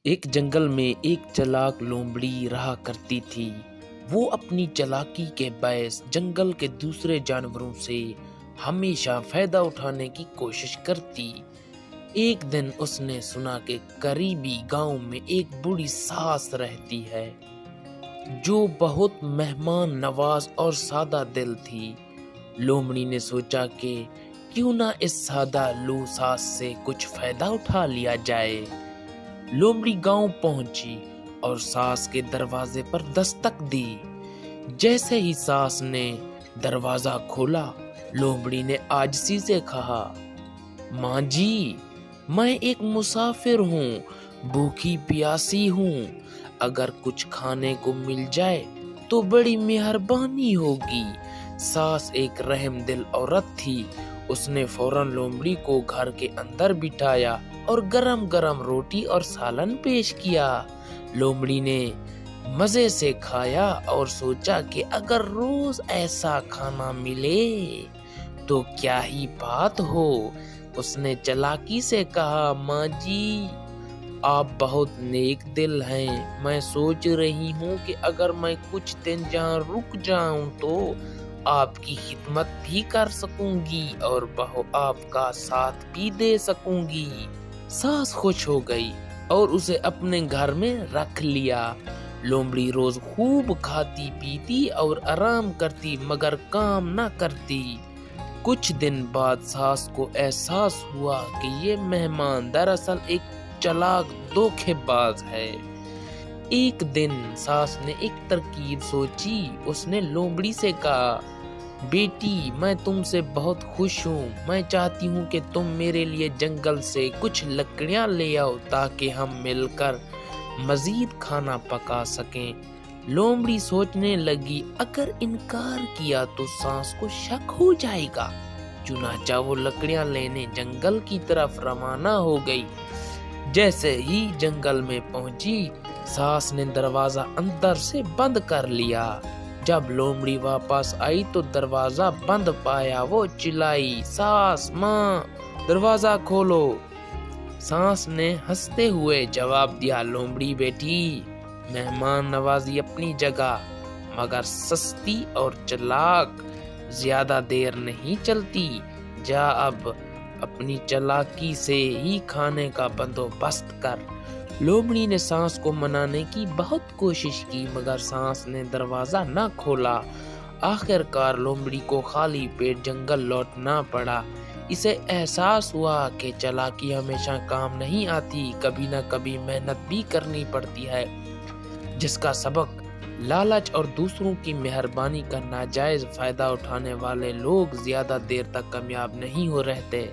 ایک جنگل میں ایک چلاک لومڑی رہا کرتی تھی۔ وہ اپنی چلاکی کے باعث جنگل کے دوسرے جانوروں سے ہمیشہ فائدہ اٹھانے کی کوشش کرتی۔ ایک دن اس نے سنا کہ قریبی گاؤں میں ایک بوڑھی ساس رہتی ہے جو بہت مہمان نواز اور سادہ دل تھی۔ لومڑی نے سوچا کہ کیوں نہ اس سادہ لو ساس سے کچھ فائدہ اٹھا لیا جائے۔ لومڑی گاؤں پہنچی اور ساس کے دروازے پر دستک دی۔ جیسے ہی ساس نے دروازہ کھولا، لومڑی نے عاجزی سے کہا، ماں جی، میں ایک مسافر ہوں، بھوکی پیاسی ہوں، اگر کچھ کھانے کو مل جائے تو بڑی مہربانی ہوگی۔ ساس ایک رحم دل عورت تھی۔ اس نے فوراً لومڑی کو گھر کے اندر بٹھایا اور گرم گرم روٹی اور سالن پیش کیا۔ لومڑی نے مزے سے کھایا اور سوچا کہ اگر روز ایسا کھانا ملے تو کیا ہی بات ہو۔ اس نے چلاکی سے کہا، ماں جی، آپ بہت نیک دل ہیں، میں سوچ رہی ہوں کہ اگر میں کچھ دن جہاں رک جاؤں تو آپ کی خدمت بھی کر سکوں گی اور آپ کا ساتھ بھی دے سکوں گی۔ ساس خوش ہو گئی اور اسے اپنے گھر میں رکھ لیا۔ لومڑی روز خوب کھاتی پیتی اور آرام کرتی مگر کام نہ کرتی۔ کچھ دن بعد ساس کو احساس ہوا کہ یہ مہمان دراصل ایک چلاک دھوکے باز ہے۔ ایک دن ساس نے ایک ترکیب سوچی۔ اس نے لومڑی سے کہا، بیٹی، میں تم سے بہت خوش ہوں، میں چاہتی ہوں کہ تم میرے لیے جنگل سے کچھ لکڑیاں لے آؤ تاکہ ہم مل کر مزید کھانا پکا سکیں۔ لومڑی سوچنے لگی، اگر انکار کیا تو ساس کو شک ہو جائے گا۔ چنانچہ وہ لکڑیاں لینے جنگل کی طرف روانہ ہو گئی۔ جیسے ہی جنگل میں پہنچی، ساس نے دروازہ اندر سے بند کر لیا۔ جب لومڑی واپس آئی تو دروازہ بند پایا۔ وہ چلائی، ساس ماں، دروازہ کھولو۔ ساس نے ہنستے ہوئے جواب دیا، لومڑی بیٹی، مہمان نوازی اپنی جگہ مگر سستی اور چلاک زیادہ دیر نہیں چلتی۔ جا اب اپنی چلاکی سے ہی کھانے کا بندوبست کر۔ لومڑی نے ساس کو منانے کی بہت کوشش کی مگر ساس نے دروازہ نہ کھولا۔ آخر کار لومڑی کو خالی پیٹ جنگل لوٹنا پڑا۔ اسے احساس ہوا کہ چلاکی ہمیشہ کام نہیں آتی، کبھی نہ کبھی محنت بھی کرنی پڑتی ہے، جس کا سبق لالچ اور دوسروں کی مہربانی کا ناجائز فائدہ اٹھانے والے لوگ زیادہ دیر تک کامیاب نہیں ہو رہتے۔